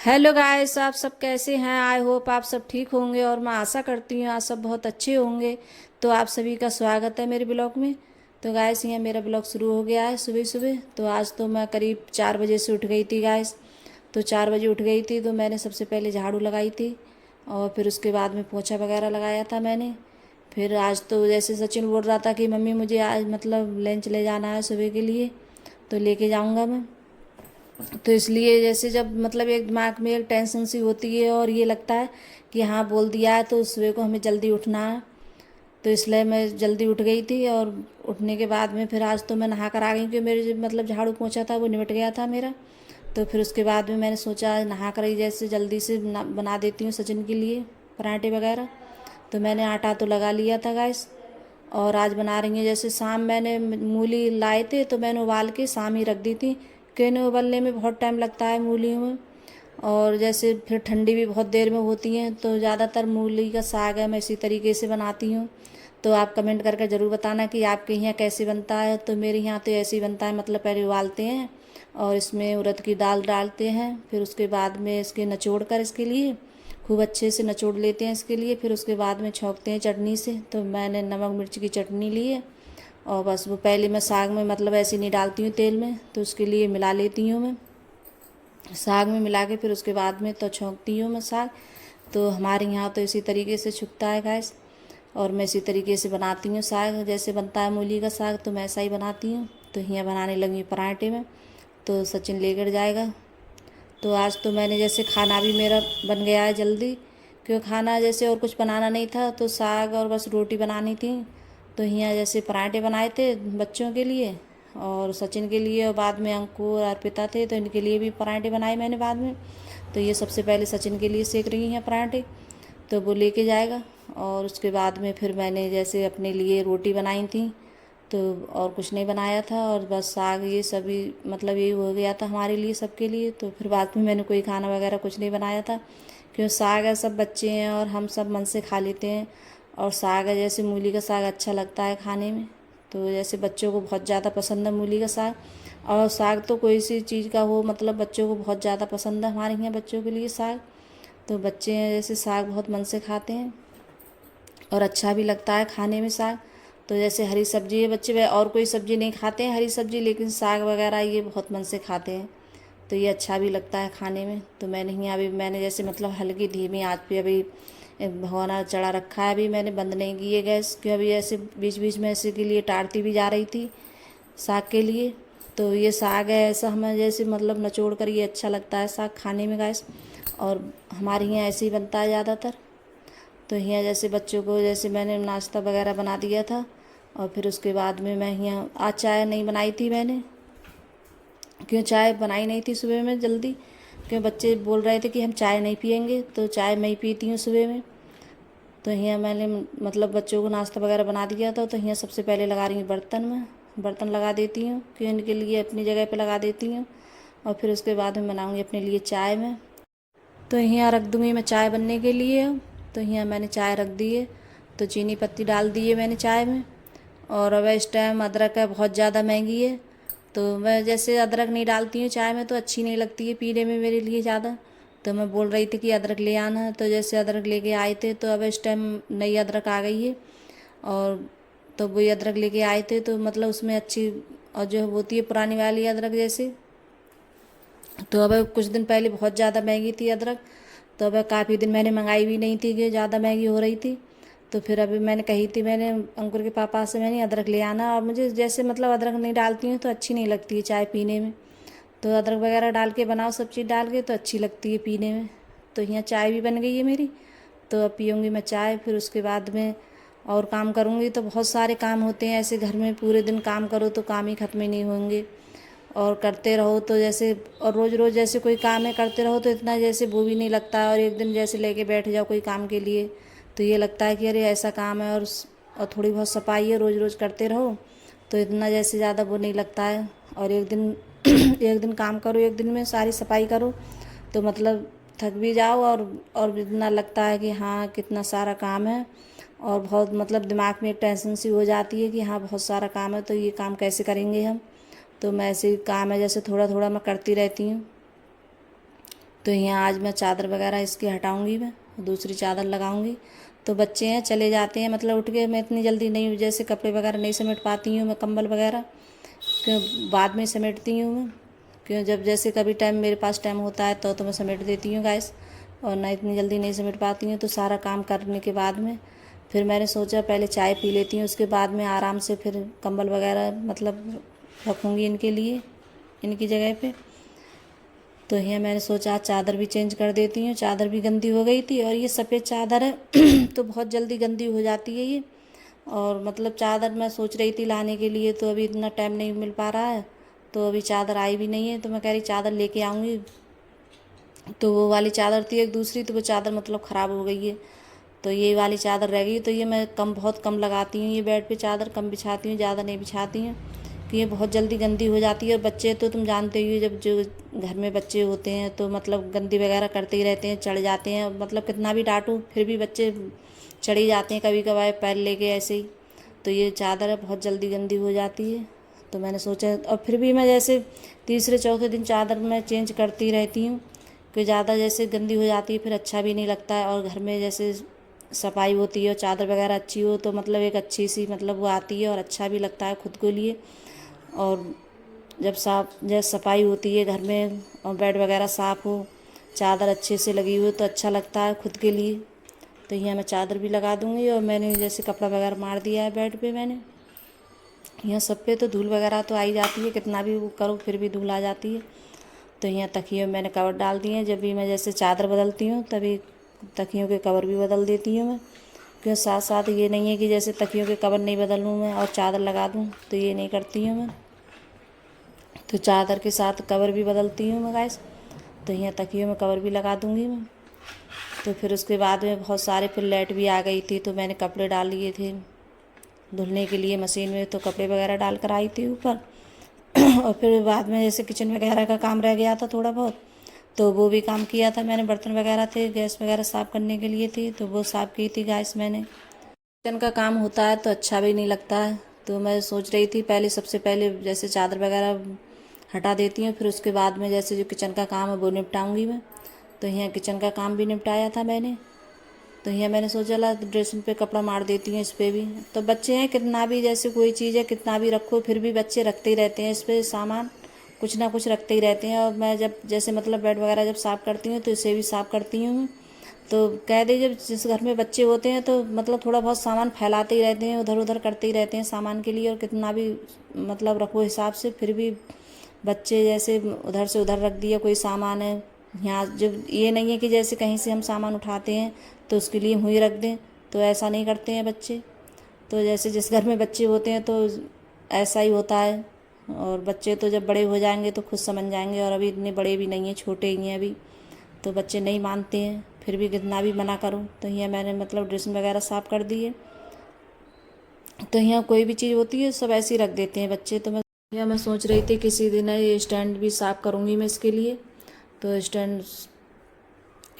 Hello guys, आप सब कैसे हैं। आई होप आप सब ठीक होंगे और मैं आशा करती हूँ आप सब बहुत अच्छे होंगे। तो आप सभी का स्वागत है मेरे ब्लॉग में। तो गाइस, यहाँ मेरा ब्लॉग शुरू हो गया है सुबह सुबह। तो आज तो मैं करीब 4 बजे से उठ गई थी गाइस। तो 4 बजे उठ गई थी तो मैंने सबसे पहले झाड़ू लगाई थी और फिर उसके बाद में पोछा वगैरह लगाया था मैंने। फिर आज तो जैसे सचिन बोल रहा था कि मम्मी मुझे आज मतलब लंच ले जाना है सुबह के लिए, तो लेके जाऊँगा मैं। तो इसलिए जैसे जब मतलब एक दिमाग में एक टेंशन सी होती है और ये लगता है कि हाँ बोल दिया है तो सुबह को हमें जल्दी उठना है। तो इसलिए मैं जल्दी उठ गई थी और उठने के बाद में फिर आज तो मैं नहा कर आ गई क्योंकि मेरे जो मतलब झाड़ू पोंछा था वो निपट गया था मेरा। तो फिर उसके बाद में मैंने सोचा नहा कर ही जैसे जल्दी से बना देती हूँ सचिन के लिए पराठे वगैरह। तो मैंने आटा तो लगा लिया था गाइस। और आज बना रही हैं जैसे शाम मैंने मूली लाए थे तो मैंने उबाल के शाम ही रख दी थी क्योंकि उबलने में बहुत टाइम लगता है मूली में। और जैसे फिर ठंडी भी बहुत देर में होती हैं तो ज़्यादातर मूली का साग है मैं इसी तरीके से बनाती हूँ। तो आप कमेंट करके ज़रूर बताना कि आपके यहाँ कैसे बनता है। तो मेरे यहाँ तो ऐसे ही बनता है, मतलब पहले उबालते हैं और इसमें उड़द की दाल डालते हैं, फिर उसके बाद में इसके निचोड़ कर इसके लिए खूब अच्छे से निचोड़ लेते हैं इसके लिए, फिर उसके बाद में छौंकते हैं चटनी से। तो मैंने नमक मिर्च की चटनी ली है और बस वो पहले मैं साग में मतलब ऐसे नहीं डालती हूँ तेल में, तो उसके लिए मिला लेती हूँ मैं साग में मिला के, फिर उसके बाद में तो छौंकती हूँ मैं साग। तो हमारे यहाँ तो इसी तरीके से छुकता है गैस। और मैं इसी तरीके से बनाती हूँ साग, जैसे बनता है मूली का साग तो मैं ऐसा ही बनाती हूँ। तो यहाँ बनाने लगी पराठे में, तो सचिन लेकर जाएगा। तो आज तो मैंने जैसे खाना भी मेरा बन गया है जल्दी, क्योंकि खाना जैसे और कुछ बनाना नहीं था तो साग और बस रोटी बनानी थी। तो यहाँ जैसे पराठे बनाए थे बच्चों के लिए और सचिन के लिए, और बाद में अंकुर और अर्पिता थे तो इनके लिए भी पराठे बनाए मैंने बाद में। तो ये सबसे पहले सचिन के लिए सेक रही हैं पराठे, तो वो लेके जाएगा। और उसके बाद में फिर मैंने जैसे अपने लिए रोटी बनाई थी, तो और कुछ नहीं बनाया था और बस साग ये सभी मतलब यही हो गया था हमारे लिए सबके लिए। तो फिर बाद में मैंने कोई खाना वगैरह कुछ नहीं बनाया था, क्योंकि साग है सब बच्चे हैं और हम सब मन से खा लेते हैं। और साग है जैसे मूली का साग अच्छा लगता है खाने में, तो जैसे बच्चों को बहुत ज़्यादा पसंद है मूली का साग। और साग तो कोई सी चीज़ का हो मतलब बच्चों को बहुत ज़्यादा पसंद है हमारे यहाँ बच्चों के लिए साग। तो बच्चे हैं जैसे साग बहुत मन से खाते हैं और अच्छा भी लगता है खाने में साग। तो जैसे हरी सब्जी है, बच्चे और कोई सब्जी नहीं खाते हैं हरी सब्जी, लेकिन साग वगैरह ये बहुत मन से खाते हैं। तो ये अच्छा भी लगता है खाने में। तो मैंने ही अभी मैंने जैसे मतलब हल्की धीमी आंच पे अभी भगोना चढ़ा रखा है, अभी मैंने बंद नहीं की है गैस, क्योंकि अभी ऐसे बीच बीच में ऐसे के लिए टाड़ती भी जा रही थी साग के लिए। तो ये साग है ऐसा हमें जैसे मतलब निचोड़ कर ये अच्छा लगता है साग खाने में गैस। और हमारे यहाँ ऐसे ही बनता है ज़्यादातर। तो यहाँ जैसे बच्चों को जैसे मैंने नाश्ता वगैरह बना दिया था और फिर उसके बाद में मैं यहाँ आज चाय नहीं बनाई थी मैंने, क्यों चाय बनाई नहीं थी सुबह में जल्दी, क्यों बच्चे बोल रहे थे कि हम चाय नहीं पियेंगे, तो चाय मैं ही पीती हूँ सुबह में। तो यहाँ मैंने मतलब बच्चों को नाश्ता वगैरह बना दिया था। तो यहाँ सबसे पहले लगा रही हूँ बर्तन में, बर्तन लगा देती हूँ कि इनके लिए अपनी जगह पे लगा देती हूँ। और फिर उसके बाद में बनाऊँगी अपने लिए चाय में। तो यहाँ रख दूँगी मैं चाय बनने के लिए। तो यहाँ मैंने चाय रख दी है, तो चीनी पत्ती डाल दी है मैंने चाय में। और अब इस टाइम अदरक है बहुत ज़्यादा महंगी है, तो मैं जैसे अदरक नहीं डालती हूँ चाय में तो अच्छी नहीं लगती है पीने में मेरे लिए ज़्यादा। तो मैं बोल रही थी कि अदरक ले आना, तो जैसे अदरक लेके आए थे तो अब इस टाइम नई अदरक आ गई है। और तो वही अदरक लेके आए थे तो मतलब उसमें अच्छी, और जो होती है पुरानी वाली अदरक जैसे, तो अब कुछ दिन पहले बहुत ज़्यादा महंगी थी अदरक। तो अब काफ़ी दिन मैंने मंगाई भी नहीं थी कि ज़्यादा महंगी हो रही थी। तो फिर अभी मैंने कही थी मैंने अंकुर के पापा से, मैंने अदरक ले आना। और मुझे जैसे मतलब अदरक नहीं डालती हूँ तो अच्छी नहीं लगती है चाय पीने में। तो अदरक वगैरह डाल के बनाओ सब चीज़ डाल के तो अच्छी लगती है पीने में। तो यहाँ चाय भी बन गई है मेरी, तो अब पीऊँगी मैं चाय। फिर उसके बाद में और काम करूँगी। तो बहुत सारे काम होते हैं ऐसे घर में, पूरे दिन काम करो तो काम ही ख़त्म ही नहीं होंगे। और करते रहो तो जैसे, और रोज़ रोज़ जैसे कोई काम है करते रहो तो इतना जैसे वो भी नहीं लगता है। और एक दिन जैसे लेके बैठ जाओ कोई काम के लिए तो ये लगता है कि अरे ऐसा काम है। और थोड़ी बहुत सफाई है रोज़ रोज़ करते रहो तो इतना जैसे ज़्यादा वो नहीं लगता है। और एक दिन एक दिन काम करो, एक दिन में सारी सफाई करो तो मतलब थक भी जाओ। और इतना लगता है कि हाँ कितना सारा काम है। और बहुत मतलब दिमाग में एक टेंशन सी हो जाती है कि हाँ बहुत सारा काम है तो ये काम कैसे करेंगे हम। तो मैं ऐसे काम है जैसे थोड़ा थोड़ा मैं करती रहती हूँ। तो यहाँ आज मैं चादर वगैरह इसकी हटाऊंगी, मैं दूसरी चादर लगाऊंगी। तो बच्चे हैं चले जाते हैं, मतलब उठ के मैं इतनी जल्दी नहीं, जैसे कपड़े वगैरह नहीं समेट पाती हूँ मैं, कंबल वगैरह क्यों बाद में समेटती हूँ मैं, क्यों जब जैसे कभी टाइम मेरे पास टाइम होता है तो मैं समेट देती हूँ गाइस, और ना इतनी जल्दी नहीं समेट पाती हूँ। तो सारा काम करने के बाद में फिर मैंने सोचा पहले चाय पी लेती हूँ, उसके बाद में आराम से फिर कंबल वगैरह मतलब रखूँगी इनके लिए, इनकी जगह पे। तो यहाँ मैंने सोचा चादर भी चेंज कर देती हूँ, चादर भी गंदी हो गई थी, और ये सफ़ेद चादर है तो बहुत जल्दी गंदी हो जाती है ये। और मतलब चादर मैं सोच रही थी लाने के लिए, तो अभी इतना टाइम नहीं मिल पा रहा है, तो अभी चादर आई भी नहीं है। तो मैं कह रही चादर लेके आऊँगी। तो वो वाली चादर थी एक दूसरी, तो वो चादर मतलब ख़राब हो गई है, तो ये वाली चादर रह गई। तो ये मैं बहुत कम लगाती हूँ, ये बेड पे चादर कम बिछाती हूँ, ज़्यादा नहीं बिछाती हूँ कि ये बहुत जल्दी गंदी हो जाती है। और बच्चे तो तुम जानते ही हो, जब जो घर में बच्चे होते हैं तो मतलब गंदी वगैरह करते ही रहते हैं, चढ़ जाते हैं, मतलब कितना भी डांटूँ फिर भी बच्चे चढ़ ही जाते हैं कभी कभार पैर लेके ऐसे ही। तो ये चादर है बहुत जल्दी गंदी हो जाती है। तो मैंने सोचा, और फिर भी मैं जैसे तीसरे चौथे दिन चादर मैं चेंज करती रहती हूँ, कि ज़्यादा जैसे गंदी हो जाती है फिर अच्छा भी नहीं लगता है। और घर में जैसे सफाई होती है और चादर वगैरह अच्छी हो तो मतलब एक अच्छी सी मतलब वो आती है और अच्छा भी लगता है खुद को लिए। और जब सफाई होती है घर में और बेड वगैरह साफ़ हो, चादर अच्छे से लगी हो तो अच्छा लगता है खुद के लिए। तो यहाँ मैं चादर भी लगा दूँगी। और मैंने जैसे कपड़ा वगैरह मार दिया है बेड पे, मैंने यहाँ सब पे तो धूल वगैरह तो आई जाती है, कितना भी वो करो फिर भी धूल आ जाती है। तो यहाँ तकिए में मैंने कवर डाल दिए हैं, जब भी मैं जैसे चादर बदलती हूँ तभी तकियों के कवर भी बदल देती हूँ मैं, क्यों साथ साथ ये नहीं है कि जैसे तकियों के कवर नहीं बदलूँ मैं और चादर लगा दूँ, तो ये नहीं करती हूँ मैं। तो चादर के साथ कवर भी बदलती हूँ मैं गाइस। तो यहाँ तकियों में कवर भी लगा दूँगी मैं। तो फिर उसके बाद में बहुत सारे फिर लाइट भी आ गई थी, तो मैंने कपड़े डाल लिए थे धुलने के लिए मशीन में, तो कपड़े वगैरह डाल कर आई थी ऊपर और फिर बाद में जैसे किचन वगैरह का काम रह गया था थोड़ा बहुत, तो वो भी काम किया था मैंने। बर्तन वगैरह थे, गैस वगैरह साफ़ करने के लिए थी, तो वो साफ़ की थी गैस मैंने। किचन का काम होता है तो अच्छा भी नहीं लगता है। तो मैं सोच रही थी पहले सबसे पहले जैसे चादर वगैरह हटा देती हूँ, फिर उसके बाद में जैसे जो किचन का काम है वो निपटाऊँगी मैं। तो यहाँ किचन का काम भी निपटाया था मैंने। तो यहाँ मैंने सोचा ला ड्रेसिंग पे कपड़ा मार देती हूँ इस पर भी। तो बच्चे हैं कितना भी जैसे कोई चीज़ है कितना भी रखो फिर भी बच्चे रखते ही रहते हैं इस पर सामान, कुछ ना कुछ रखते ही रहते हैं। और मैं जब जैसे मतलब बेड वगैरह जब साफ़ करती हूँ तो इसे भी साफ़ करती हूँ मैं। तो कह दे जब जिस घर में बच्चे होते हैं तो मतलब थोड़ा बहुत सामान फैलाते ही रहते हैं, उधर उधर करते ही रहते हैं सामान के लिए, और कितना भी मतलब रखो हिसाब से फिर भी बच्चे जैसे उधर से उधर रख दिया कोई सामान है। यहाँ जब ये नहीं है कि जैसे कहीं से हम सामान उठाते हैं तो उसके लिए वहीं रख दें, तो ऐसा नहीं करते हैं बच्चे। तो जैसे जिस घर में बच्चे होते हैं तो ऐसा ही होता है। और बच्चे तो जब बड़े हो जाएंगे तो खुद समझ जाएंगे, और अभी इतने बड़े भी नहीं हैं, छोटे ही हैं अभी, तो बच्चे नहीं मानते हैं फिर भी कितना भी मना करूँ। तो यहाँ मैंने मतलब ड्रेसिंग वगैरह साफ़ कर दी है। तो यहाँ कोई भी चीज़ होती है सब ऐसे ही रख देते हैं बच्चे। तो मैं सोच रही थी किसी दिन ये स्टैंड भी साफ़ करूँगी मैं इसके लिए। तो स्टैंड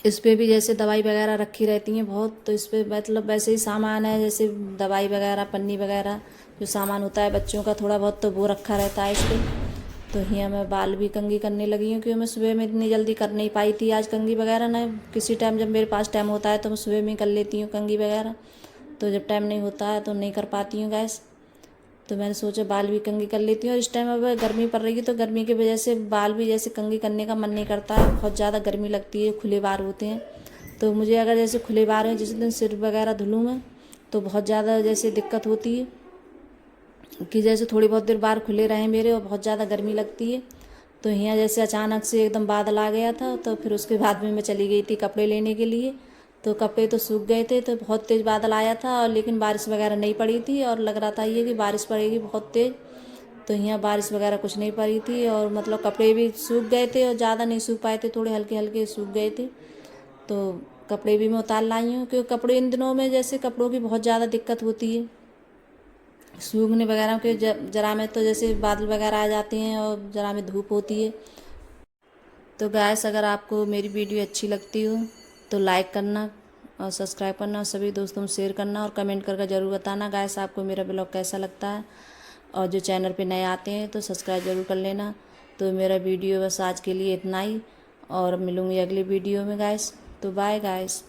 इस पे भी जैसे दवाई वगैरह रखी रहती हैं बहुत, तो इस पे मतलब वैसे ही सामान है जैसे दवाई वगैरह पन्नी वगैरह जो सामान होता है बच्चों का थोड़ा बहुत, तो वो रखा रहता है इस पर। तो यहाँ मैं बाल भी कंघी करने लगी हूँ, क्योंकि मैं सुबह में इतनी जल्दी कर नहीं पाई थी आज कंघी वगैरह ना। किसी टाइम जब मेरे पास टाइम होता है तो मैं सुबह में कर लेती हूँ कंघी वगैरह, तो जब टाइम नहीं होता है तो नहीं कर पाती हूँ गैस। तो मैंने सोचा बाल भी कंघी कर लेती हूँ। और इस टाइम अब गर्मी पड़ रही है तो गर्मी की वजह से बाल भी जैसे कंघी करने का मन नहीं करता है, बहुत ज़्यादा गर्मी लगती है, खुले बाल होते हैं। तो मुझे अगर जैसे खुले बाल हैं जिस दिन सिर वगैरह धुलूँ मैं तो बहुत ज़्यादा जैसे दिक्कत होती है कि जैसे थोड़ी बहुत देर बाल खुले रहें मेरे, और बहुत ज़्यादा गर्मी लगती है। तो यहाँ जैसे अचानक से एकदम बादल आ गया था, तो फिर उसके बाद में मैं चली गई थी कपड़े लेने के लिए। तो कपड़े तो सूख गए थे, तो बहुत तेज़ बादल आया था, और लेकिन बारिश वगैरह नहीं पड़ी थी, और लग रहा था ये कि बारिश पड़ेगी बहुत तेज़। तो यहाँ बारिश वगैरह कुछ नहीं पड़ी थी, और मतलब कपड़े भी सूख गए थे, और ज़्यादा नहीं सूख पाए थे, थोड़े हल्के हल्के सूख गए थे। तो कपड़े भी मैं उतार लाई हूँ, क्योंकि कपड़े इन दिनों में जैसे कपड़ों की बहुत ज़्यादा दिक्कत होती है सूखने वगैरह के। जरा में तो जैसे बादल वगैरह आ जाते हैं और जरा में धूप होती है। तो गाइस अगर आपको मेरी वीडियो अच्छी लगती हो तो लाइक करना और सब्सक्राइब करना, और सभी दोस्तों में शेयर करना, और कमेंट करके ज़रूर बताना गाइस आपको मेरा ब्लॉग कैसा लगता है। और जो चैनल पे नए आते हैं तो सब्सक्राइब ज़रूर कर लेना। तो मेरा वीडियो बस आज के लिए इतना ही, और मिलूँगी अगली वीडियो में गाइस। तो बाय गाइस।